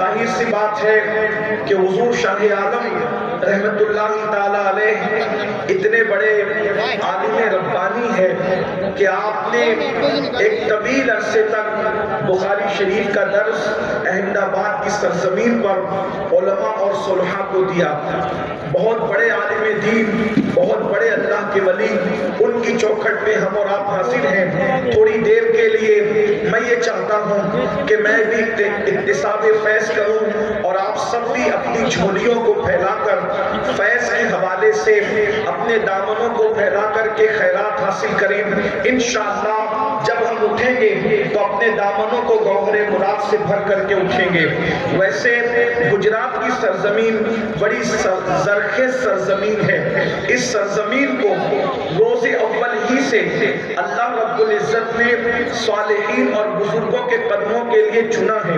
ظاہر سی بات ہے کہ حضور شاہ عالم رحمت اللہ تعالی علیہ اتنے بڑے عالم ربانی ہے کہ آپ نے ایک طویل عرصے تک بخاری شریف کا درس احمد آباد کی سرزمین پر علماء اور صلحاء کو دیا. بہت بڑے عالم دین، بہت بڑے اللہ کے ولی، ان کی چوکھٹ میں ہم اور آپ حاضر ہیں. تھوڑی دیر کے لیے میں یہ چاہتا ہوں کہ میں بھی اکتساب فیض کروں اور آپ سب بھی اپنی جھولیوں کو پھیلا کر فیض کے حوالے سے اپنے دامنوں کو پھیلا کر کے خیرات حاصل کریں. انشاءاللہ جب ہم اٹھیں گے تو اپنے دامنوں کو گوہر مراد سے بھر کر کے اٹھیں گے. ویسے گجرات کی سرزمین بڑی زرخیز سرزمین ہے. اس سرزمین کو روز اول ہی سے اللہ رب العزت نے صالحین اور بزرگوں کے قدموں کے لیے چنا ہے.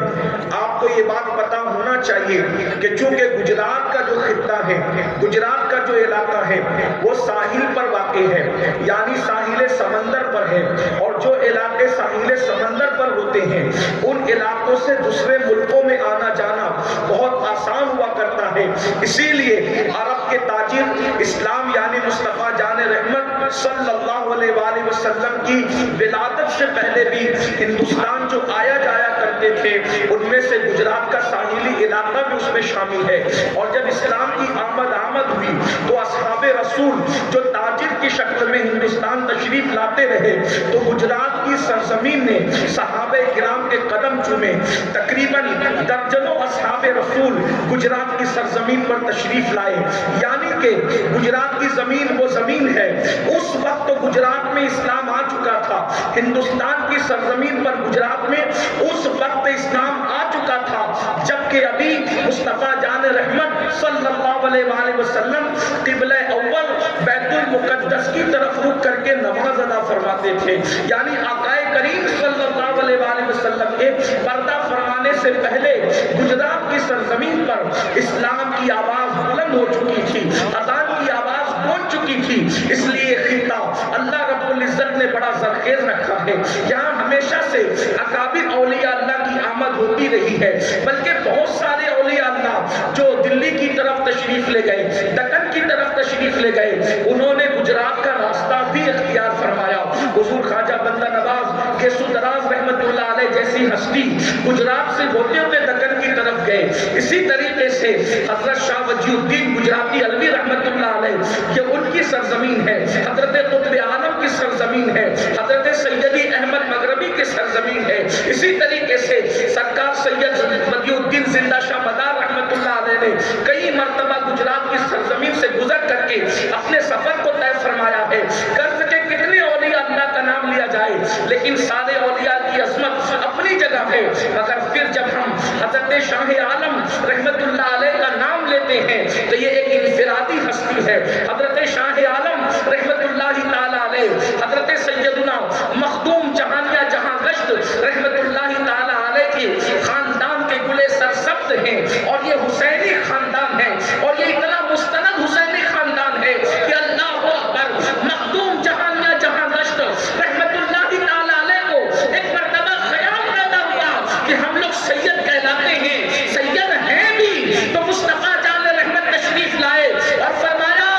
آپ کو یہ بات پتا ہونا چاہیے کہ چونکہ گجرات کا جو خطہ ہے، گجرات کا جو علاقہ ہے وہ ساحل پر واقع ہے، یعنی ساحل سمندر پر ہے، اور جو علاقے ساحل سمندر پر ہوتے ہیں ان علاقوں سے دوسرے ملکوں میں آنا جانا بہت آسان ہوا کرتا ہے. اسی لیے عرب کے تاجر اسلام یعنی مصطفیٰ جان رحمت صلی اللہ علیہ وآلہ وسلم کی ولادت سے پہلے بھی ہندوستان جو آیا جایا کرتے تھے ان میں سے گجرات کا ساحلی علاقہ بھی اس میں شامل ہے. اور جب اسلام کی آمد ہوئی تو اصحاب رسول جو تاجر کی شکل میں ہندوستان تشریف لاتے رہے تو گجرات کی سرزمین نے صحابہ کرام کے قدم چومے. تقریباً درجنوں اصحاب رسول گجرات کی سرزمین پر تشریف لائے. یعنی کہ گجرات کی زمین وہ زمین ہے. اس وقت تو گجرات میں اسلام آ چکا تھا. ہندوستان کی سرزمین پر گجرات میں اس وقت اسلام آ چکا تھا جبکہ ابھی مصطفیٰ جان رحمت صلی اللہ علیہ وآلہ وسلم قبلہ اول بیت المقدس کی طرف رخ کر کے نماز ادا فرماتے تھے. یعنی آقا کریم صلی اللہ علیہ وآلہ وسلم کے پردہ فرمانے سے پہلے گجرات کی سرزمین پر اسلام کی آواز بلند ہو چکی تھی، اذان کی آواز پہنچ چکی تھی. اس لیے خطہ اللہ رب العزت نے بڑا زرخیز رکھا ہے. یہاں ہمیشہ سے اکابر اولیاء اللہ کی آمد ہوتی رہی ہے، بلکہ بہت سارے اولیاء اللہ جو دلی کی طرف تشریف لے گئے، دکن کی طرف تشریف لے گئے، انہوں نے گجرات کا راستہ بھی اختیار فرمایا. حضور خواجہ بندہ نواز کیسو دراز رحمت اللہ علیہ جیسی ہستی گجرات سے ہوتے ہوئے دکن کی طرف گئے. اسی طریقے سے حضرت شاہ وجی الدین گجراتی علوی رحمت اللہ علیہ یہ ان کی سرزمین ہے. حضرت قطب عالم کی سرزمین ہے. حضرت سیدی احمد مغربی کی سرزمین ہے. اسی طریقے سے سرکار سید ولی الدین زندہ شاہ مدار رحمت اللہ علیہ نے کئی مرتبہ گجرات کی سرزمین سے گزر کر کے اپنے سفر کو طے فرمایا ہے. قرض کے کتنے اولیاء اللہ کا نام لیا جائے لیکن سارے اولیاء کی عظمت اپنی جگہ ہے. مگر پھر جب ہم حضرت شاہ عالم رحمت اللہ علیہ کا نام لیتے ہیں تو یہ ایک انفرادی ہستی ہے. حضرت شاہ عالم رحمت اللہ تعالی علیہ حضرت سیدنا مخدوم جہانیہ جہاں گشت رحمت اللہ تعالی علیہ کے خاندان کے گلے سرسبز ہیں اور یہ حسینی خاندان ہے اور یہ اتنا مستند حسینی خاندان ہے کہ اللہ اکبر مخدوم جہانیہ جہاں گشت رحمت اللہ تعالی علیہ کو ایک مرتبہ خیال پیدا ہوا کہ ہم لوگ سید کہلاتے ہیں، سید ہیں بھی، تو مصطفیٰ جان رحمت تشریف لائے اور فرمایا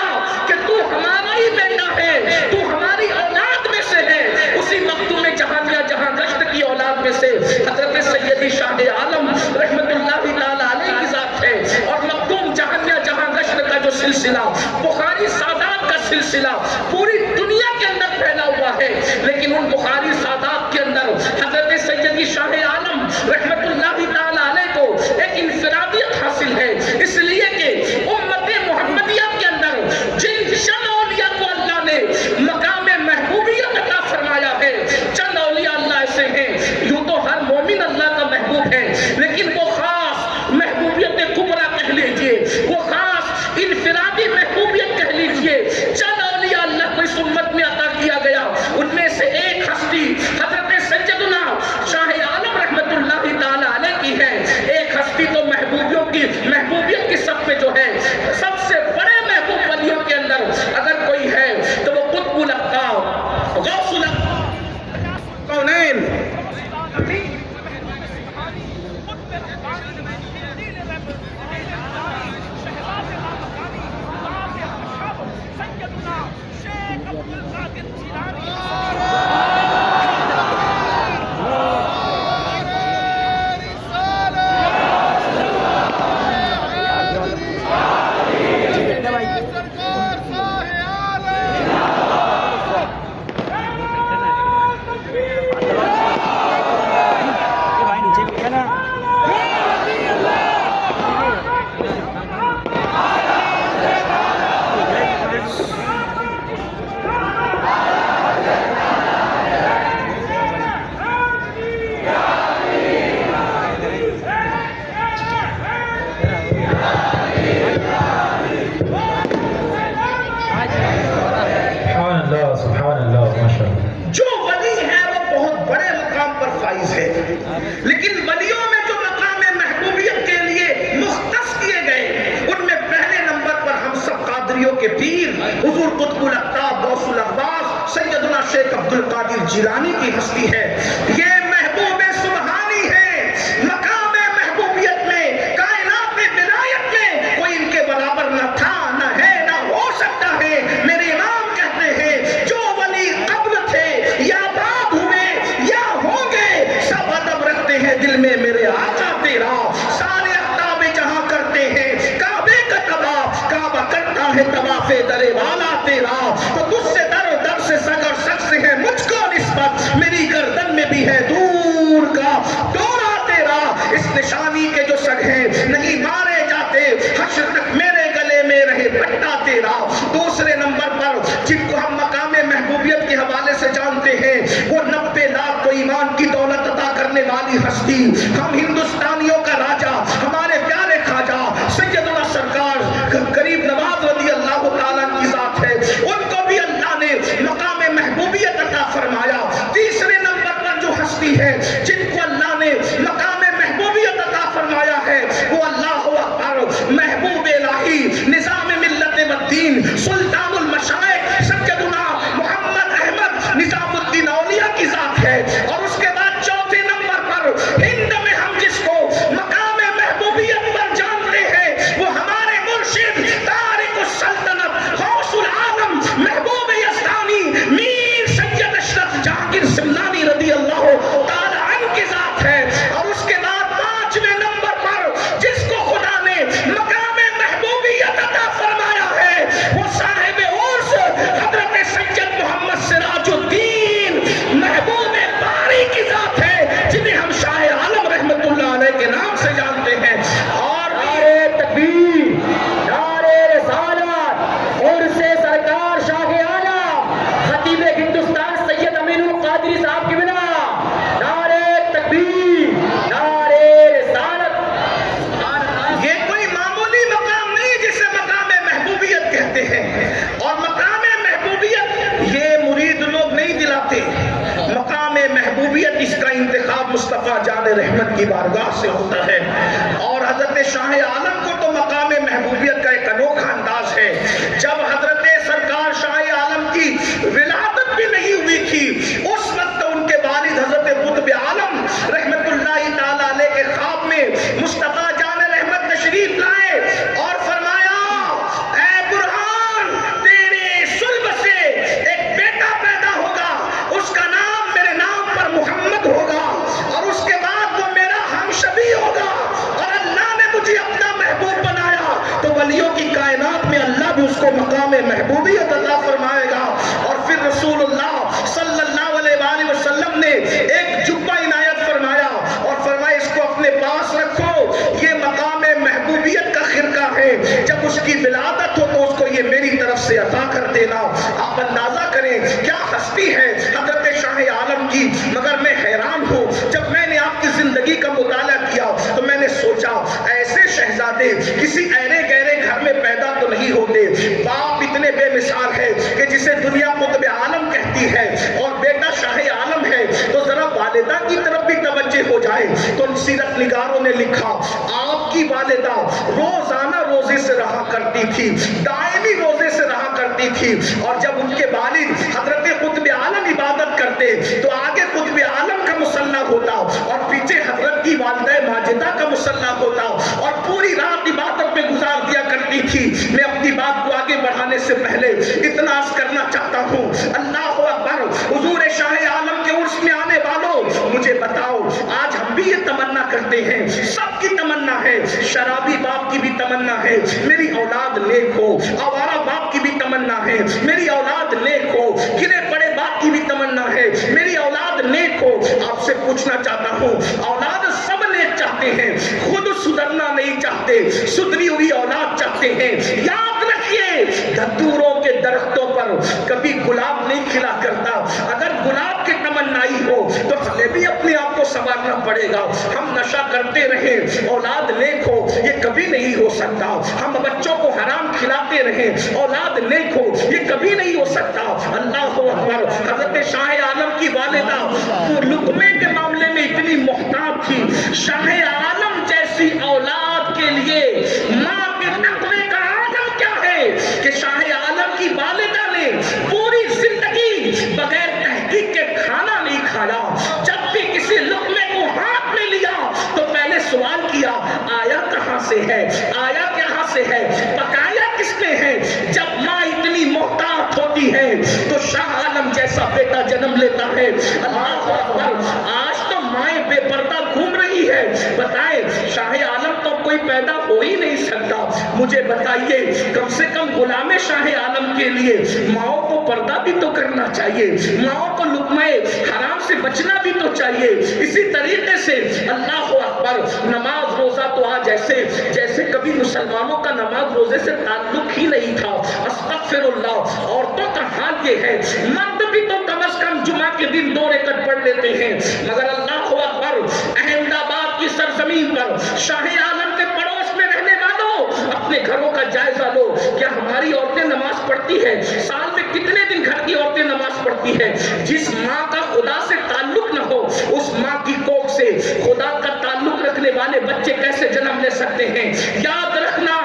کہ تو ہمارا ہی بیٹا ہے، تو ہماری اولاد میں سے ہے. اسی مخدوم جہانیہ جہاں گشت کی اولاد میں سے حضرت سیدی شاہ عالم رحمت اللہ تعالی علیہ کی ذات ہے. اور مخدوم جہانیہ جہاں گشت کا جو سلسلہ بخاری سادات کا سلسلہ پوری دنیا کے اندر پھیلا ہوا ہے، لیکن ان بخاری سادات کے اندر حضرت سیدی شاہ عالم رحمت اللہ تعالی علیہ کو ایک انفرادیت حاصل ہے. اس لیے کہ امت محمدیہ کے اندر جن چند اولیاء کو اللہ نے مقام محبوبیت عطا فرمایا ہے، چند اولیاء اللہ ایسے ہیں. یوں تو ہر مومن اللہ کا محبوب ہے لیکن وہ خاص محبوبیت کبریٰ کہہ لیجئے، وہ خاص انفرادی محبوبیت کہہ لیجئے. چند اولیاء اللہ کو قطب الاقطاب غوث الاغواث سیدنا شیخ عبد القادر جیلانی کی ہستی ہے. یہ محبوب سبحانی ہے. مقام محبوبیت میں، کائنات میں، ولایت میں کوئی ان کے برابر نہ تھا، نہ ہے، نہ ہو سکتا ہے. میرے امام کہتے ہیں جو ولی قبل تھے یا بعد ہوئے یا ہوں گے، سب ادب رکھتے ہیں دل میں میرے آقا تیرا. سارے اقطاب جہاں کرتے ہیں کعبے کا طواف، کعبہ کرتا ہے طواف در والا تیرا. تو تجھ سے در و در سے سگ اور سگ سے ہے مجھ کو نسبت، میری گردن میں بھی ہے دور کا دورہ تیرا. اس نشانی کے جو سگ ہیں نہیں مارے جاتے، حشر تک میرے گلے میں رہے پٹا تیرا. دوسرے نمبر پر جن کو ہم مقام محبوبیت کے حوالے سے جانتے ہیں، وہ 90 لاکھ کو ایمان کی دولت عطا کرنے والی ہستی، ہم ہندوستانیوں کا راجا، ہمارے پیارے خواجہ سیدنا سرکار غریب نواز رضی اللہ تعالیٰ کی ذات ہے. ان کو بھی اللہ نے مقام محبوبیت عطا فرمایا. تیسرے نمبر پر جو ہستی ہے جن کو اللہ نے مقام محبوبیت عطا فرمایا ہے، وہ اللہ اکبر محبوب الہی نظام ملت و الدین سلطان المشائخ سیدنا محمد احمد نظام الدین اولیاء کی ذات ہے. اور اس کے بعد چوتھے نمبر پر ہند میں ہم جس کو مقام محبوبیت پر جانتے ہیں، وہ ہمارے مرشد تارک السلطنت غوث العالم محبوب یزدانی میر سید اشرف جہانگیر سمنانی رضی اللہ تعالی عنہ کی ذات ہے. اور اس کے بعد پانچویں نمبر پر جس کو خدا نے مقام محبوبیت عطا فرمایا ہے، وہ صاحب عرس حضرت سید محمد سراج الدین محبوب باری کی ذات ہے، جنہیں ہم شاہ عالم رحمت اللہ علیہ کے نام سے جانتے ہیں. اور نعرے تکبیر، نعرے رسالت، اور سے سرکار شاہ عالم خطیب ہندوستان سید امین القادری صاحب کی بنا. نعرے تکبیر، نعرے رسالت. یہ کوئی معمولی مقام نہیں جسے مقام محبوبیت کہتے ہیں. اور مقام محبوبیت یہ مرید لوگ نہیں دلاتے. مقام محبوبیت اس کا انتخاب مصطفیٰ جان رحمت کی بارگاہ سے ہوتا ہے. اور حضرت شاہ عالم کو تو مقام محبوبیت کا ایک انوکھا انداز ہے. جب حضرت سرکار شاہ عالم کی ولادت بھی نہیں ہوئی تھی، اس وقت ان کے والد حضرت قطب عالم رحمت اللہ تعالیٰ علیہ کے خواب میں مصطفیٰ جان رحمت تشریف لائے اور فرمایا، اے برہان، تیرے صلب سے ایک بیٹا پیدا ہوگا، اس کا نام میرے نام پر محمد ہوگا، اور اس کے بعد وہ میرا ہم شبی ہوگا. اور اللہ نے مجھے اپنا محبوب بنایا تو ولیوں کی کائنات میں اللہ بھی اس کو مقام محبوبیت عطا فرمائے گا. اور پھر رسول اللہ صلی اللہ علیہ وآلہ وسلم نے ایک جبہ عنایت فرمایا اور فرمایا اس کو اپنے پاس رکھو، یہ مقام محبوبیت کا خرقہ ہے، جب اس کی ولادت ہو تو اس کو یہ میری طرف سے عطا کر دینا. آپ اندازہ کریں کیا ہستی ہے حضرت شاہ عالم کی. مگر میں حیران ہوں، جب میں نے آپ کی زندگی کا مطالعہ کیا تو میں نے سوچا ایسے شہزادے کسی ایرے گہرے گھر میں پیدا تو نہیں ہوتے. باپ اتنے بے مثال ہے کہ جسے دنیا قطب عالم کہتی ہے اور بیٹا شاہ عالم ہے، تو ذرا والدہ کی طرف بھی توجہ ہو جائے. تو سیرت نگاروں نے لکھا آپ کی والدہ روزانہ روزے سے رہا کرتی تھی، دائمی روزے سے رہا کرتی تھی. اور جب ان کے والد حضرت قطب عالم عبادت کرتے تو آگے قطب عالم کا مصلی ہوتا اور پیچھے حضرت کی والدہ ماجدہ کا مصلی ہوتا، اور پوری رات عبادت میں گزار دیا کرتی تھی. میں اپنی بات کو آگے بڑھانے سے پہلے اتنا عرض کرنا چاہتا ہوں، اللہ اکبر، حضور شاہ عالم کے عرس میں آنے والوں مجھے بتاؤ، آج ہم بھی یہ تمنا کرتے ہیں، سب کی تمنا ہے، شرابی باپ کی بھی تمنا ہے میری اولاد نیک ہو، آوارہ باپ کی بھی تمنا ہے میری اولاد نیک ہو، گرے پڑے باپ کی بھی تمنا ہے میری اولاد نیک ہو. آپ سے پوچھنا چاہتا ہوں، اولاد سب نیک چاہتے ہیں، خود سدھرنا نہیں چاہتے، سدھری ہوئی اولاد چاہتے ہیں. یاد رکھیے دھتوروں کے درختوں پر کبھی گلاب نہیں کھلا کرتا. اگر گلاب کی تمنائی ہو تو ہمیں بھی اپنے آپ کو سنوارنا پڑے گا. ہم نشہ کرتے رہیں اولاد نیک ہو یہ کبھی نہیں ہو سکتا. ہم بچوں کو حرام کھلاتے رہیں اولاد نیک ہو یہ کبھی نہیں ہو سکتا. اللہ اکبر. حضرت شاہ عالم کی والدہ وہ لقمے کے معاملے میں اتنی محتاط تھی. شاہ عالم جیسی اولاد کے لیے ماں کے تقوی کا عالم کیا ہے کہ شاہ عالم کی والدہ سے ہے, آیا کہاں سے ہے, پکایا کس نے ہے. جب ماں اتنی محتاط ہوتی ہے تو شاہ عالم جیسا بیٹا جنم لیتا ہے. اللہ اکبر. آج تو مائیں بے پردہ گھوم رہی ہے. بتائیں شاہ عالم تو کوئی پیدا ہو ہی نہیں سکتا. مجھے بتائیے کم سے کم غلام شاہ عالم کے لیے ماؤں کو پردہ بھی تو کرنا چاہیے, ماؤں کو لقمہ حرام سے بچنا بھی تو چاہیے. اسی طریقے سے اللہ اکبر, نماز روزہ تو آج جیسے کبھی مسلمانوں کا نماز روزے سے تعلق ہی نہیں تھا. استغفر اللہ. عورتوں کا حال یہ ہے, مرد بھی تو کم از کم جمعہ کے دن 2 رکعت پڑھ لیتے ہیں, مگر اللہ اکبر احمد آباد کی سرزمین پر شاہ عالم کے پڑوس میں رہنے والوں اپنے گھروں کا جائزہ لو. کیا ہماری عورتیں نماز پڑھتی ہیں؟ سال میں کتنے دن گھر کی عورتیں نماز پڑھتی ہیں؟ جس ماں کا خدا سے تعلق نہ ہو اس ماں کی کوکھ سے خدا کا تعلق رکھنے والے بچے کیسے جنم لے سکتے ہیں؟ یاد رکھنا,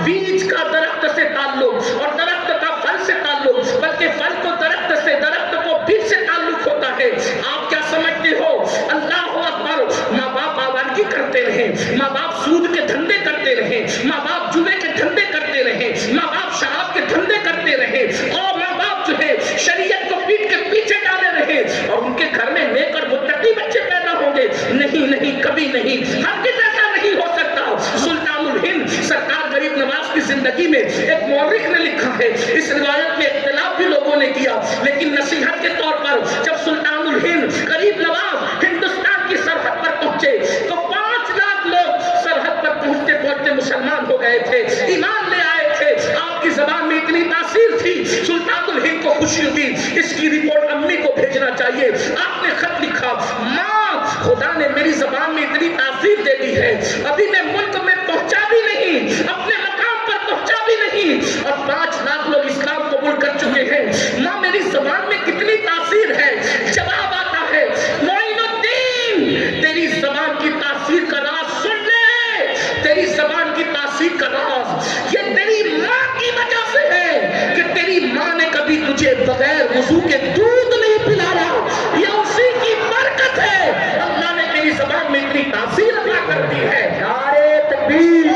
بیج کا درخت سے تعلق اور درخت کا پھل سے تعلق, بلکہ پھل کو درخت سے, درخت کو بیج سے تعلق ہوتا ہے. آپ کیا سمجھتے ہو؟ اللہ اکبر. ماں باپ آوارگی کرتے رہے, ماں باپ سود کے دھندے کرتے رہے, ماں باپ جوے کے دھندے کرتے رہے, ماں باپ شراب کے دھندے کرتے رہے, اور ماں باپ جو ہے شریعت کو پیٹ کے پیچھے ڈالے رہے, اور ان کے گھر میں نیک اور متقی بچے پیدا ہوں گے؟ نہیں, کبھی نہیں. ہرگز ایسا نہیں ہو سکتا. سلطان الہند سرکار غریب نواز کی زندگی میں ایک مورخ نے لکھا ہے, اس روایت میں اختلاف بھی لوگوں نے کیا, لیکن نصیحت کے طور پر جب سلطان الہند غریب نواز ہندوستان کی سرحد پر پہنچے تو 5 لاکھ لوگ سرحد پر پہنچتے پہنچتے مسلمان ہو گئے تھے, ایمان لے آئے تھے. آپ کی زبان میں اتنی تاثیر تھی, سلطان الہند کو خوشی ہوئی, اس کی رپورٹ امی کو بھیجنا چاہیے. آپ نے خط لکھا, ماں خدا نے میری زبان میں اتنی تاثیر دے دی ہے, ابھی میں ملک میں پہنچا بھی نہیں, اپنے مقام پر پہنچا بھی نہیں, اور 5 لاکھ لوگ اسلام قبول کر چکے ہیں. ماں میری زبان میں کتنی تاثیر ہے. جواب آتا ہے, معین الدین تیری زبان کی تاثیر کا راز سن لے, تیری زبان کی تاثیر کا راز یہ تیری ماں کی وجہ سے ہے کہ تیری ماں نے کبھی تجھے بغیر وضو کے دودھ نہیں پلایا, یہ اسی کی برکت ہے. اللہ نے تیری زبان میں اتنی تاثیر عطا کر دی ہے. نعرے تکبیر,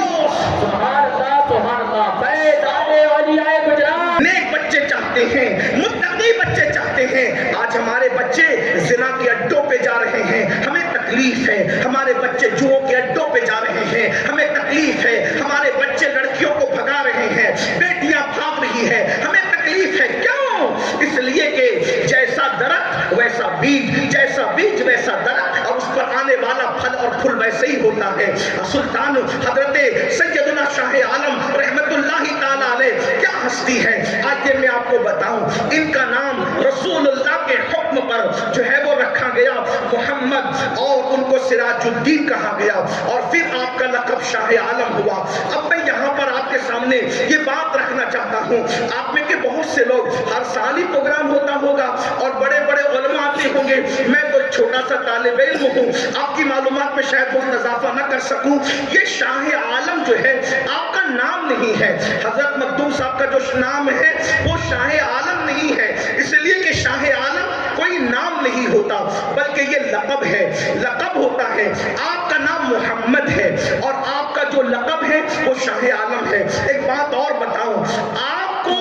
سبحان اللہ, سبحان اللہ. فیضان اولیاء گجرات. نیک بچے چاہتے ہیں, متقی بچے چاہتے ہیں. آج ہمارے بچے زنا کے اڈوں پہ جا رہے ہیں, ہمیں تکلیف ہے. ہمارے بچے جوؤں کے اڈوں پہ جا رہے ہیں, ہمیں تکلیف ہے. ہمارے بچے لڑکیوں کو بھگا رہے ہیں, بیٹیاں بھاگ رہی ہیں, ہمیں تکلیف ہے. کیوں؟ اس لیے کہ جیسا درخت ویسا بیج, جیسا بیج ویسا درخت, اور اس پر آنے والا پھل اور پھول ویسے ہی ہوتا ہے. سلطان حضرت سیدنا شاہ عالم رحمت اللہ تعالی علیہ کیا ہستی ہے. آج میں آپ کو بتاؤں, ان کا نام رسول اللہ کے حکم پر جو ہے وہ رکھا گیا محمد, اور ان کو سراج الدین کہا گیا, اور پھر آپ کا لقب شاہ عالم ہوا. اب میں یہاں پر آپ کے سامنے یہ بات رکھنا چاہتا ہوں, آپ میں کہ بہت سے لوگ ہر سال ہی پروگرام ہوتا ہوگا اور بڑے بڑے علماء آتے ہوں گے, میں تو چھوٹا سا طالب علم ہوں, آپ کی معلومات میں شاید بہت اضافہ نہ کر سکوں. یہ شاہ عالم جو ہے آپ کا نام نہیں ہے, حضرت مخدوم صاحب کا جو نام ہے وہ شاہ عالم نہیں ہے, اس لیے کہ شاہ عالم کوئی نام نہیں ہوتا بلکہ یہ لقب ہے, لقب ہوتا ہے. آپ کا نام محمد ہے اور آپ کا جو لقب ہے وہ شاہ عالم ہے. ایک بات اور بتاؤں, آپ کو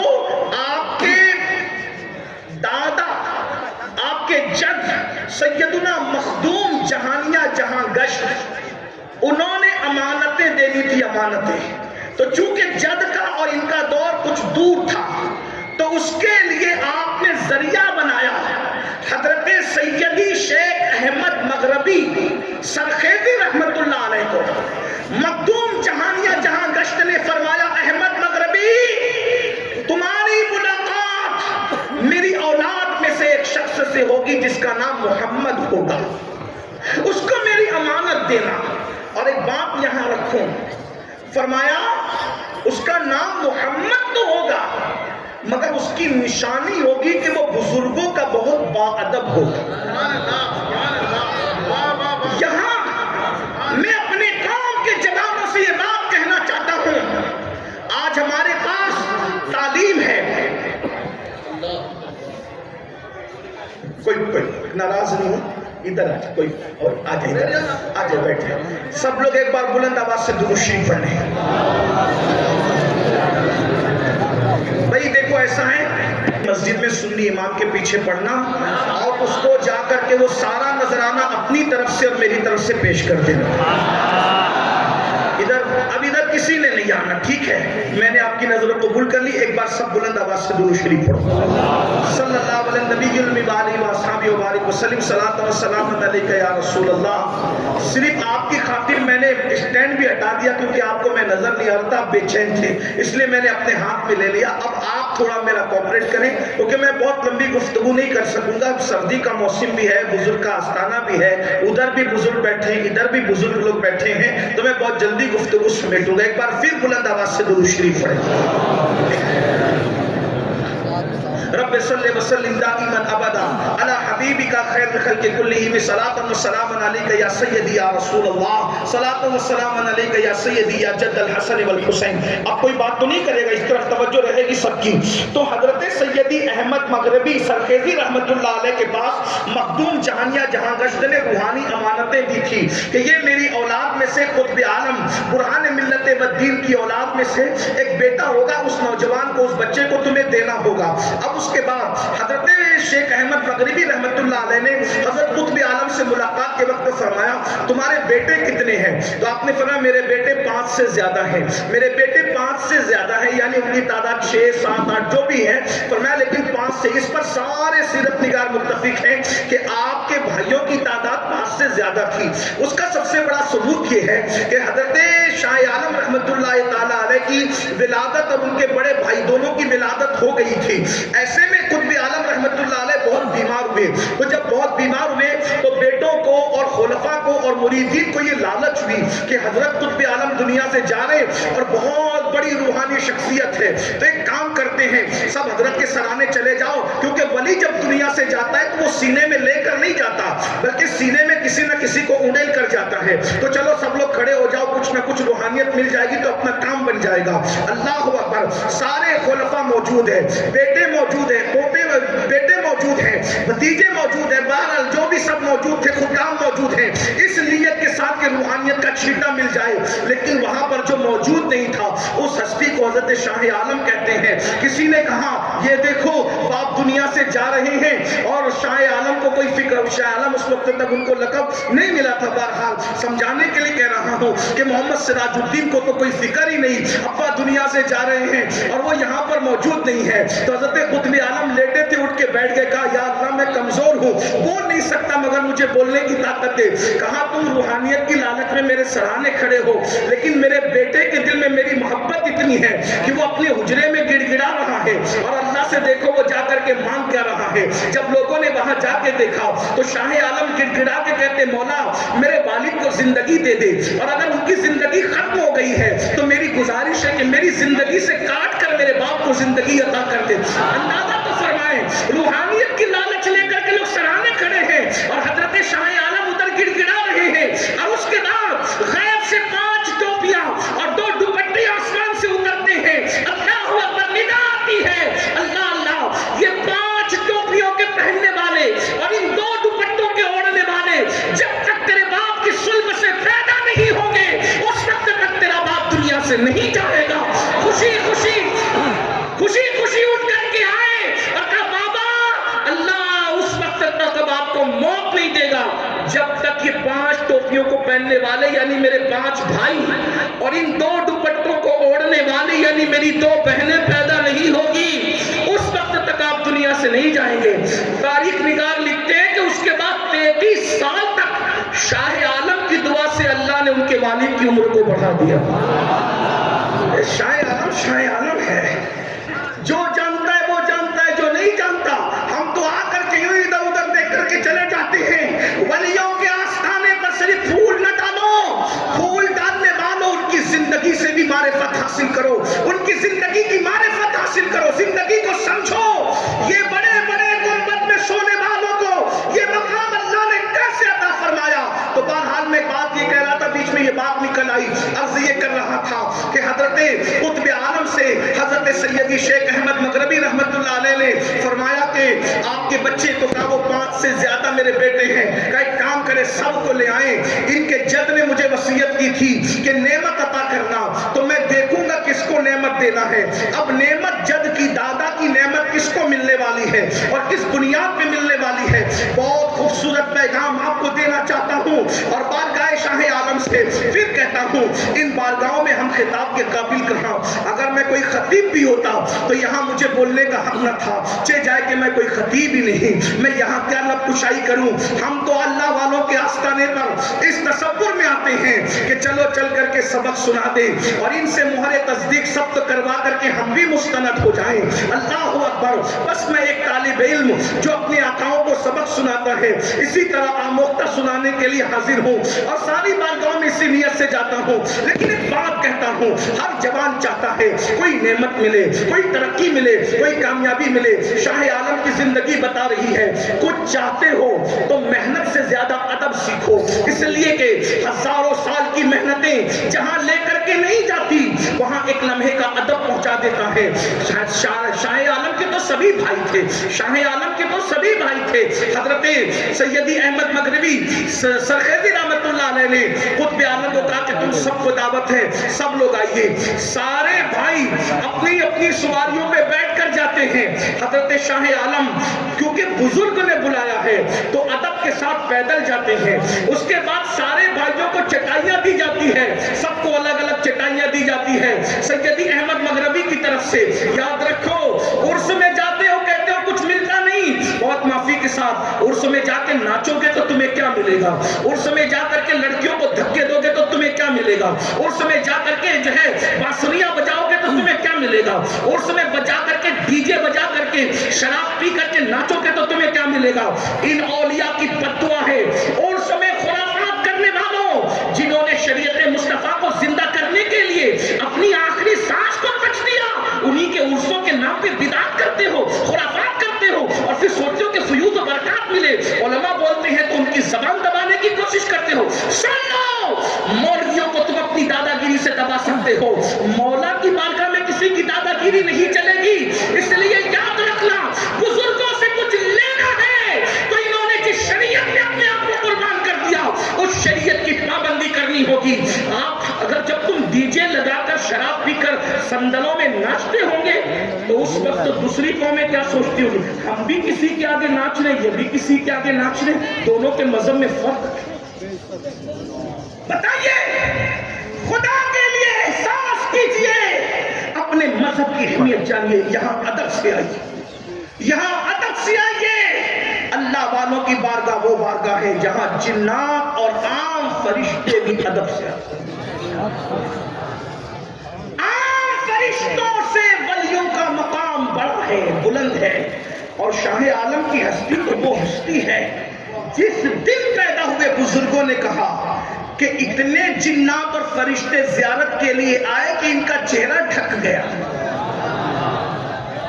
آپ کے دادا, آپ کے جد سیدنا مخدوم جہانیہ جہاں گشت, انہوں نے امانتیں دینی تھی, امانتیں. تو چونکہ جد کا اور ان کا دور کچھ دور تھا تو اس کے لیے آپ نے ذریعہ بنایا. حضرت سیدی شیخ احمد مغربی سرخیزی رحمت اللہ علیہ کو مخدوم جہانیہ جہاں گشت نے فرمایا, احمد مغربی تمہاری ملاقات میری اولاد میں سے ایک شخص سے ہوگی جس کا نام محمد ہوگا, اس کو میری امانت دینا. اور ایک بات یہاں رکھوں, فرمایا اس کا نام محمد تو ہوگا مگر اس کی نشانی ہوگی کہ وہ بزرگوں کا بہت باادب ہوگا. یہاں میں اپنے قوم کے جوانوں سے یہ بات کہنا چاہتا ہوں, آج ہمارے پاس تعلیم ہے, کوئی ناراض نہیں ہو, ادھر آ کوئی اور آ جائے ادھر آ جائے بیٹھے سب لوگ ایک بار بلند آواز سے درود شریف پڑھ لیں بھائی دیکھو ایسا ہے مسجد میں سنی امام کے پیچھے پڑھنا اور اس کو جا کر کے وہ سارا نذرانہ اپنی طرف سے اور میری طرف سے پیش کر دینا ادھر کسی نے نہیں آنا ٹھیک ہے میں نے آپ کی نظروں قبول کر لی ایک بار سب بلند آواز سے درود شریف پڑھو صلی اللہ علیہ نبی المبارک و اصحابہ وبارک وسلم صلاۃ و سلام علیک یا رسول اللہ صرف آپ کی خاطر میں نے اسٹینڈ بھی ہٹا دیا کیونکہ آپ کو میں نظر نہیں آ رہا تھا آپ بے چین تھے اس لیے میں نے اپنے ہاتھ میں لے لیا اب آپ تھوڑا میرا کوپریٹ کریں کیونکہ میں بہت لمبی گفتگو نہیں کر سکوں گا سردی کا موسم بھی ہے بزرگ کا آستانہ بھی ہے ادھر بھی بزرگ بیٹھے ہیں ادھر بھی بزرگ لوگ بیٹھے ہیں تو میں بہت جلدی گفتگو سمیٹوں گا ایک بار پھر بلند آواز سے درود شریف پڑھیں رب صلی وسلم دائما ابدا علی حبیبک خیر الخلق کلہم صلاۃ و سلام علیک یا سیدی یا رسول اللہ صلاۃ و سلام علیک یا سیدی یا جد الحسن والحسین اب کوئی بات تو نہیں کرے گا اس طرف توجہ رہے گی سب کی تو حضرت سیدی احمد مغربی سرخیزی رحمت اللہ علیہ کے پاس مخدوم جہانیہ جہاں گشت نے روحانی امانتیں دی تھی کہ یہ میری اولاد میں سے قطب عالم برہان ملت و دین کی اولاد میں سے ایک بیٹا ہوگا اس نوجوان کو اس بچے کو تمہیں دینا ہوگا اب اس کے بعد حضرت شیخ احمد مغربی رحمت اللہ علیہ نے حضرت قطب عالم سے ملاقات کے وقت فرمایا تمہارے بیٹے کتنے ہیں تو آپ نے فرمایا میرے بیٹے 5 سے زیادہ ہیں میرے بیٹے 5 سے زیادہ ہیں یعنی ان کی تعداد 6 7 8 جو بھی ہے فرمایا لیکن 5 سے اس پر سارے سیرت نگار متفق ہیں کہ آپ کے بھائیوں کی تعداد 5 سے زیادہ تھی اس کا سب سے بڑا ثبوت یہ ہے کہ حضرت شاہ عالم رحمت اللہ تعالی علیہ کی ولادت اور ان کے بڑے بھائی دونوں کی ولادت ہو گئی تھی ایسے میں قطب عالم رحمت اللہ علیہ بہت بیمار ہوئے تو جب بہت بیمار ہوئے تو بیٹوں کو اور خلفاء کو اور مریدین کو یہ لالچ ہوئی کہ حضرت قطب عالم دنیا سے جا رہے اور بہت بڑی روحانی شخصیت ہے تو ایک کام کرتے ہیں سب حضرت کے سرانے چلے جاؤ کیونکہ ولی جب دنیا سے جاتا ہے تو وہ سینے میں لے کر نہیں جاتا بلکہ سینے میں کسی نہ کسی کو اونڈیل کر جاتا ہے تو چلو سب لوگ کھڑے ہو جاؤ کچھ نہ کچھ روحانیت مل جائے گی تو اپنا کام بن جائے گا اللہ اکبر سارے خلفاء موجود ہیں بیٹے موجود ہیں پوتے بیٹے موجود ہیں بھتیجے موجود ہیں بہرحال جو بھی سب موجود تھے خدام موجود ہیں اس نیت کے ساتھ کہ روحانیت کا چھیٹا مل جائے لیکن وہاں پر جو موجود نہیں تھا اس ہستی کو حضرت شاہ عالم کہتے ہیں کسی نے کہا یہ دیکھو باپ دنیا سے جا رہے ہیں اور شاہ عالم کو کوئی فکر شاہ عالم اس وقت تک ان کو لقب نہیں ملا تھا بہرحال سمجھانے کے لیے کہہ رہا ہوں کہ محمد سراج الدین کو تو کوئی فکر ہی نہیں ابا دنیا سے جا رہے ہیں اور وہ یہاں پر موجود نہیں ہے تو حضرت قطب عالم لیٹے تھے اٹھ کے بیٹھ گئے کہا یا اللہ میں کمزور ہوں بول نہیں سکتا مگر مجھے بولنے کی طاقت دے کہا تم روحانیت کی لالچ میں میرے سرانے کھڑے ہو لیکن میرے بیٹے کے دل میں میری محبت اتنی ہے کہ وہ اپنے حجرے میں گڑ گڑا رہا ہے اور اللہ سے دیکھو وہ جا کر کے مانگ کیا رہا ہے جب لوگوں نے وہاں جا کے دیکھا تو شاہ عالم گڑ گڑا کے کہتے مولا میرے والد کو زندگی دے دے اور اگر ان کی زندگی ختم ہو گئی ہے تو میری گزارش ہے کہ میری زندگی سے کاٹ کر میرے باپ کو زندگی عطا کر دے اندازہ تو فرمائیں روحانیت کی لالچ لے کر کے لوگ سرانے کھڑے ہیں اور حضرت شاہ عالم ادھر گڑ گڑا رہے ہیں اور اس کے بعد غیب سے 5 ٹوپیاں اور 2 دوپٹے آسمان سے اترتے ہیں اللہ اکبر نگاہ آتی ہے اللہ اللہ یہ 5 ٹوپیوں کے پہننے والے اور ان 2 دوپٹوں کے اوڑھنے والے جب تک تیرے باپ کی صلب سے پیدا نہیں ہوں گے اس وقت تک تیرا باپ دنیا سے نہیں جائے گا خوشی خوشی خوشی خوشی اٹھ کر کے آئے اور کہا بابا اللہ اس وقت تک اب آپ کو موت نہیں دے گا جب تک یہ 5 ٹوپیوں کو پہننے والے یعنی میرے 5 بھائی اور ان 2 دوپٹوں کو اوڑھنے والے یعنی میری 2 بہنیں پیدا نہیں ہوگی اس وقت تک آپ دنیا سے نہیں جائیں گے تاریخ نگار لکھتے ہیں کہ اس کے بعد 33 سال تک شاہ عالم کی دعا سے اللہ نے ان کے والد کی عمر کو بڑھا دیا شاہ عالم ہے جو جانتا ہے وہ جانتا ہے جو نہیں جانتا ہم تو آ کر کے یوں ادھر ادھر دیکھ کر کے چلے جاتے ہیں ولیوں کے آستانے پر صرف پھول نہ ڈالو پھول ڈالنے والوں ان کی زندگی سے بھی معرفت حاصل کرو ان کی زندگی کی معرفت حاصل کرو زندگی کو سمجھو یہ بڑے بڑے غربت میں سونے والوں کو یہ مقام اللہ نے کیسے عطا فرمایا تو بہرحال میں بات یہ کہہ رہا تھا بیچ میں یہ بات نکل آئی عرض یہ کر رہا تھا کہ حضرت قطب عالم سے حضرت سیدی شیخ احمد مغربی رحمت اللہ علیہ نے فرمایا کہ آپ کے بچے تو کہا وہ 5 سے زیادہ میرے بیٹے ہیں کہا ایک انتظام کرے سب کو لے آئیں. ان کے جد نے مجھے وصیت کی تھی کہ نعمت عطا کرنا, تو میں دیکھوں گا کس کو نعمت دینا ہے. اب نعمت جد کی, دادا کی نعمت کس کو ملنے والی ہے اور کس بنیاد پہ ملنے والی ہے. بہت خوبصورت پیغام آپ کو دینا چاہتا ہوں اور بارگاہ شاہ عالم سے پھر کہتا ہوں, ان بارگاہوں میں ہم خطاب کے قابل کہاں. اگر میں کوئی خطیب بھی ہوتا تو یہاں مجھے بولنے کا حق نہ تھا. چہ جائے کہ میں کوئی خطیب ہی نہیں, میں یہاں کیا لب کشائی کروں. ہم تو اللہ والوں کے آستانے پر اس تصور میں آتے ہیں کہ چلو چل کر کے سبق سنا دیں اور ان سے مہر تصدیق ثبت کروا کر کے ہم بھی مستند ہو جائیں. اللہ اکبر. بس میں ایک طالب علم جو اپنے آقاؤں کو سبق سناتا ہے, اسی طرح آموختہ سنانے کے لیے حاضر ہوں اور ساری بارگاہوں میں اسی نیت سے جاتا ہوں. لیکن ایک بات کہتا ہوں, ہر جوان چاہتا ہے کوئی نعمت ملے, کوئی ترقی ملے, کوئی کامیابی ملے. شاہ عالم کی زندگی بتا رہی ہے کچھ چاہتے ہو تو محنت سے زیادہ ادب سیکھو, اس لیے کہ ہزاروں سال کی محنتیں جہاں لے کر کے نہیں جاتی وہاں ایک لمحے کا ادب پہنچا دیتا ہے. شاہ عالم کے تو سبھی بھائی تھے, شاہ عالم کے تو سبھی بھائی تھے. حضرت سیدی احمد مغربی سرخیزی رحمت اللہ علیہ نے قطب عالم کو کہا کہ تم سب کو دعوت ہے, سب لوگ آئیے. سارے بھائی اپنی اپنی سواریوں پہ بیٹھ کر جاتے ہیں. حضرت شاہ عالم کیونکہ بزرگ نے بلایا ہے تو ادب کے ساتھ پیدل جاتے ہیں. اس کے بعد سارے بھائیوں کو چٹائیاں دی جاتی ہے, سب کو الگ الگ چٹائیاں دی جاتی ہے سیدی احمد مغربی کی طرف سے. یاد رکھو, عرس میں جاتے ہو کہتے ہو کچھ ملتا نہیں, بہت معافی کے ساتھ عرس میں جا کے ناچو گے تو تمہیں کیا ملے گا, عرس میں جا کر کے لڑکیوں کو دھکے دو گے تو تمہیں کیا ملے گا, عرس میں جا کر کے جو ہے بانسریاں بجاؤ گے تو تمہیں کیا ملے گا, عرس میں بجا کر کے ڈی جے بجا کر کے شراب پی کر کے ناچو گے تو تمہیں کیا ملے گا. ان اولیاء کی بددعا ہے عرس میں خرافات کرنے والوں جنہوں نے شریعت مصطفیٰ کو زندہ کرنے کے لیے اپنی آخری سانس کو بچ دیا, انہی کے عرسوں کے نام پہ بدعت کرتے ہو, خرافات کرتے ہو اور پھر سوچتے ہو کہ فیوز و برکات ملے. علماء بولتے ہیں تو ان کی زبان دبانے کی کوشش کرتے ہو. سن لو, مولویوں کو تم اپنی دادا گیری سے دبا سکتے ہو, مولا کی بارگاہ میں کسی کی دادا گیری نہیں چلے گی. اس لیے یاد رکھنا, بزرگوں سے کچھ لینا ہے تو انہوں نے جس شریعت میں اپنے آپ کو قربان کر دیا اس شریعت کی پابندی کرنی ہوگی. آپ اگر جب تم ڈی جے لگا کر شراب پی کر سندلوں میں ناچتے ہوں گے تو اس وقت دوسری قومیں کیا سوچتی ہوگی, ہم بھی کسی کے آگے ناچ رہے, یہ بھی کسی کے آگے ناچ رہے, دونوں کے مذہب میں فرق. بتائیے, خدا کے لیے احساس کیجئے, اپنے مذہب کی اہمیت جانیے. یہاں ادب سے آئیے, یہاں ادب سے آئیے. اللہ والوں کی بارگاہ وہ بارگاہ ہے جہاں جنات اور عام فرشتے بھی ادب سے آتے ہیں. عام فرشتوں سے ولیوں کا مقام بڑا ہے, بلند ہے. اور شاہ عالم کی ہستی تو وہ ہستی ہے جس دن پیدا ہوئے بزرگوں نے کہا کہ اتنے جنات اور فرشتے زیارت کے لیے آئے کہ ان کا چہرہ ڈھک گیا.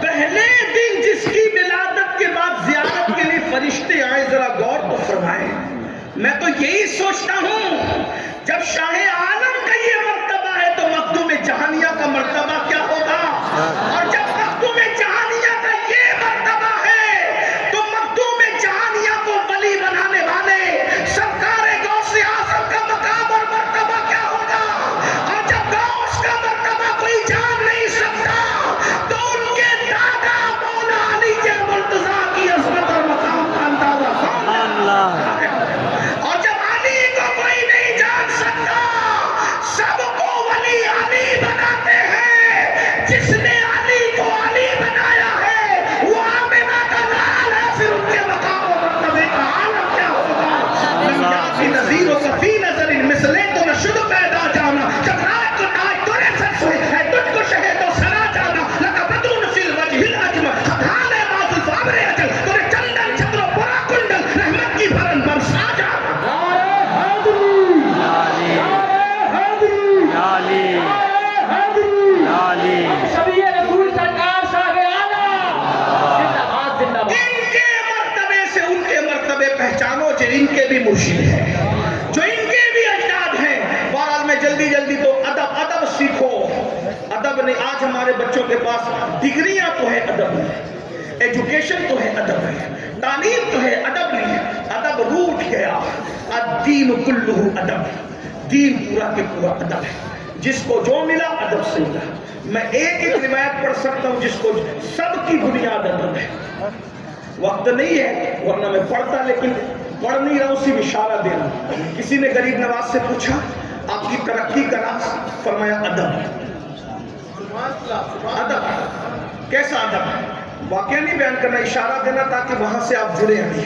پہلے دن جس کی ولادت کے بعد زیارت کے لیے فرشتے آئے, ذرا غور تو فرمائیں. میں تو یہی سوچتا ہوں جب شاہ عالم کا یہ مرتبہ ہے تو مخدوم جہانیہ کا مرتبہ کیا ہوگا, اور جب مخدوم جہانیہ کا یہ مرتبہ ہے تو مخدوم جہانیہ کو ولی بنانے والے سرکار غوث اعظم کا مقام اور مرتبہ کیا ہوگا. اور جب غوث کا مرتبہ کوئی جان نہیں سکتا تو ان کے دادا مولا علی کے مرتضیٰ کی عظمت اور مقام کا اندازہ ہے. اور جب علی کو کوئی نہیں جان سکتا, سب کو ولی علی بناتے ہیں. جس نے علی کو علی بنایا ہے وہ آمنہ کا لال ہے, پھر ان کے مقام و مرتبے کا عالم کیا ہوگا. لم یاتی نظیر و صفی نظر مثلے تو نشد پیدا جانا, جب رائے کو نائے تورے سچ ہوئے ہے تجھ کو شہد و سرا جانا. لگا بدرون فی الوجہ الاجمل خطانے ماضل فابر اجل تورے چندن چندر و برا کنڈل رحمت کی بھرن برسا جانا. ان کے مرتبے سے ان کے مرتبے پہچانو جو ان کے بھی مرشد ہیں, جو ان کے بھی اجداد ہیں. بہرحال میں جلدی تو ادب سیکھو. ادب نہیں, آج ہمارے بچوں کے پاس ڈگریاں تو ہے, ادب نہیں, ایجوکیشن تو ہے, ادب نہیں, تعلیم تو ہے, ادب نہیں ہے. ادب ادب روٹ گیا. الدین کلہ ادب, دین پورا کے پورا ادب ہے. جس کو جو ملا ادب سے ملا. میں ایک روایت پڑھ سکتا ہوں جس کو سب کی بنیاد ادب ہے. وقت نہیں ہے ورنہ میں پڑھتا, لیکن پڑھ نہیں رہا, اسی میں اشارہ دے رہا ہوں. کسی نے غریب نواز سے پوچھا آپ کی ترقی کا راز, فرمایا ادب. ادب کیسا ادب ہے؟ واقعہ نہیں بیان کرنا, اشارہ دینا تاکہ وہاں سے آپ جڑے ہیں.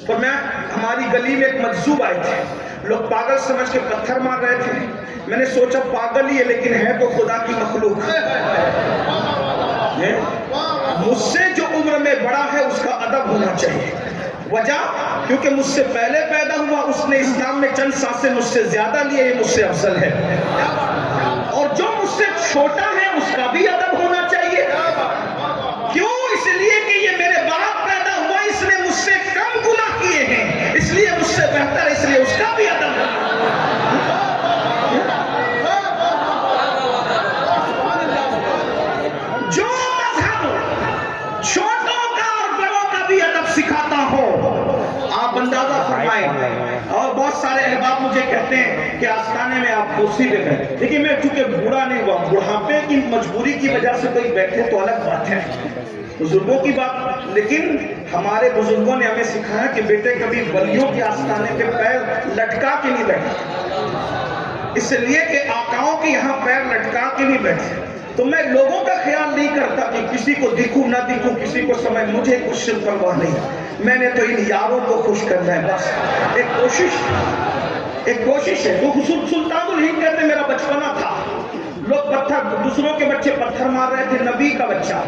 فرمایا ہماری گلی میں ایک مجذوب آئے تھے, لوگ پاگل سمجھ کے پتھر مار رہے تھے. میں نے سوچا پاگل ہی ہے لیکن ہے تو خدا کی مخلوق. مجھ سے جو عمر میں بڑا ہے اس کا ادب ہونا چاہیے. وجہ کیونکہ مجھ سے پہلے پیدا ہوا, اس نے اسلام میں چند سانسیں مجھ سے زیادہ لیے, یہ مجھ سے افضل ہے. اور جو مجھ سے چھوٹا ہے اس کا بھی ادب ہونا چاہیے. کیوں؟ اس لیے کہ یہ میرے باپ پیدا ہوا, اس نے مجھ سے کم گناہ کیے ہیں, اس لیے مجھ سے بہتر ہے, اس لیے اس کا بھی ادب ہونا. جو مذہب چھوٹوں کا اور بڑوں کا بھی ادب سکھاتا ہو, آپ اندازہ فرمائیں. اور بہت سارے احباب مجھے کہتے ہیں کہ آستانے میں آپ کرسی پہ بیٹھے, لیکن میں چونکہ بوڑھا نہیں ہوا, بڑھاپے کی مجبوری کی وجہ سے کوئی بیٹھے تو الگ بات ہے, بزرگوں کی بات. لیکن ہمارے بزرگوں نے ہمیں سکھایا کہ بیٹے کبھی ولیوں کے آستانے پہ پیر لٹکا کے نہیں بیٹھے, اس لیے کہ آقاؤں کے یہاں پیر لٹکا کے نہیں بیٹھے. تو میں لوگوں کا خیال نہیں کرتا کہ کسی کو دکھوں نہ دکھوں, کسی کو سمجھ, مجھے کچھ پرواہ نہیں. میں نے تو ان یاروں کو خوش کرنا ہے بس. ایک کوشش ہے. تو سلطان الہند کہتے میرا بچپنا تھا, لوگ پتھر, دوسروں کے بچے پتھر مار رہے تھے, نبی کا بچہ,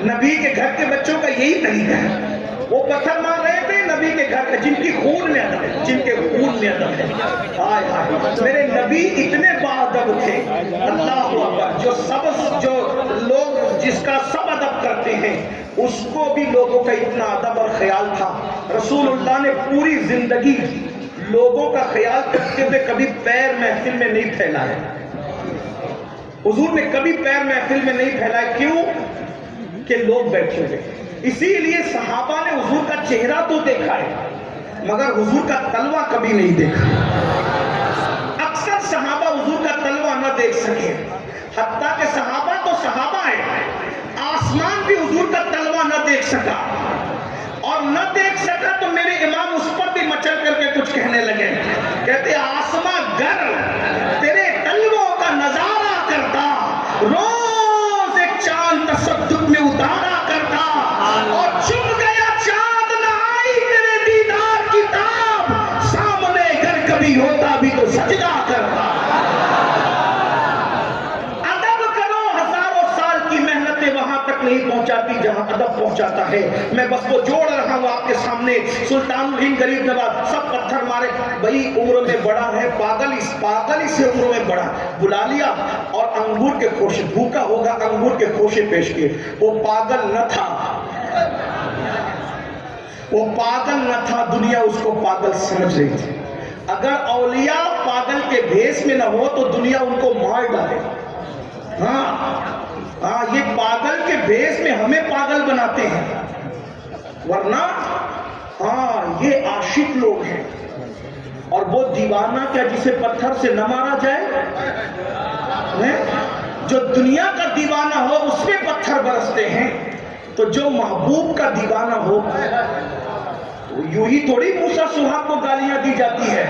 نبی کے گھر کے بچوں کا یہی طریقہ ہے, وہ پتھر مار رہے تھے نبی کے گھر کا, جن کی خون میں ادب ہے, جن کے خون میں ادب ہے. ہائے ہائے, میرے نبی اتنے باادب تھے, اللہ اکبر. جو لوگ جس کا سب ادب کرتے ہیں اس کو بھی لوگوں کا اتنا ادب اور خیال تھا. رسول اللہ نے پوری زندگی لوگوں کا خیال کرتے ہوئے کبھی پیر محفل میں نہیں پھیلایا. حضور نے کبھی پیر محفل میں نہیں پھیلایا. کیوں؟ کہ لوگ بیٹھے ہوئے. اسی لیے صحابہ نے حضور کا چہرہ تو دیکھا ہے مگر حضور کا تلوہ کبھی نہیں دیکھا. اکثر صحابہ حضور کا تلوہ نہ دیکھ سکے, حتیٰ کہ صحابہ تو صحابہ ہے, آسمان بھی حضور کا تلوہ نہ دیکھ سکا. اور نہ دیکھ سکا تو میرے امام اس پر بھی مچل کر کے کچھ کہنے لگے, کہتے آسمان گر تیرے تلووں کا نظارہ کرتا, روز ایک چاند تصدق میں اتارا کرتا, اور چپ گیا چاند نہ آئی تیرے دیدار کی تاب, سامنے گر کبھی ہوتا بھی تو سجدہ کرتا. ادب کرو, ہزاروں سال کی محنتیں وہاں تک نہیں پہنچاتی جہاں ادب پہنچاتا ہے. میں بس وہ جوڑ رہا ہوں آپ کے سامنے. سلطان الہند غریب نواز سب پتھر مارے, بھائی عمر میں بڑا ہے, پاگل ہی سے عمر میں بڑا, بلا لیا اور انگور کے خوشے, بھوکا ہوگا انگور کے خوشے پیش کیے. وہ پاگل نہ تھا, وہ پاگل نہ تھا, دنیا اس کو پاگل سمجھ رہی تھی. اگر اولیاء پاگل کے بھیس میں نہ ہو تو دنیا ان کو مار ڈالے. ہاں, یہ پاگل کے بھیس میں ہمیں پاگل بناتے ہیں, ورنہ یہ عاشق لوگ ہیں. اور وہ دیوانہ کیا جسے پتھر سے نہ مارا جائے, جو دنیا کا دیوانہ ہو اس میں پتھر برستے ہیں, تو جو محبوب کا دیوانہ ہو یوں ہی تھوڑی موسیٰ سہاگ کو گالیاں دی جاتی ہے.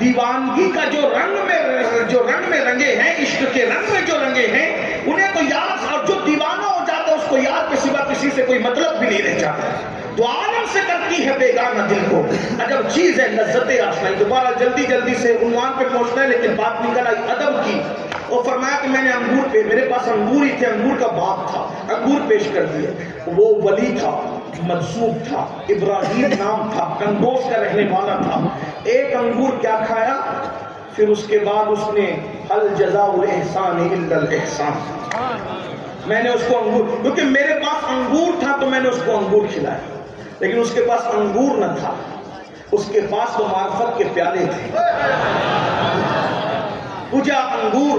دیوانگی کا جو رنگ میں رنگے ہیں, عشق کے رنگ میں جو رنگے ہیں, انہیں تو یاد, اور جو دیوانہ ہو جاتا ہے اس کو یاد کے سوا کسی سے کوئی مطلب بھی نہیں رہ جاتا. تو عالم سے کرتی ہے بیگانہ دل کو عجب چیز ہے لذت آشنائی. دوبارہ جلدی سے عنوان پہ پہنچنا ہے, لیکن بات نکل آئی ادب کی. اور فرمایا کہ میں نے انگور پہ, میرے پاس انگور ہی تھے, انگور کا باغ تھا, انگور پیش کر دیے. وہ ولی تھا, مجذوب تھا, ابراہیم نام تھا, کنگوس کا رہنے والا تھا. ایک انگور کیا کھایا, پھر اس کے بعد اس نے هل جزاء الاحسان الا الاحسان. میں نے اس کو انگور, کیونکہ میرے پاس انگور تھا تو میں نے اس کو انگور کھلایا, لیکن اس کے پاس انگور نہ تھا, اس کے پاس تو معرفت کے پیالے تھے. پوجا انگور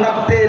90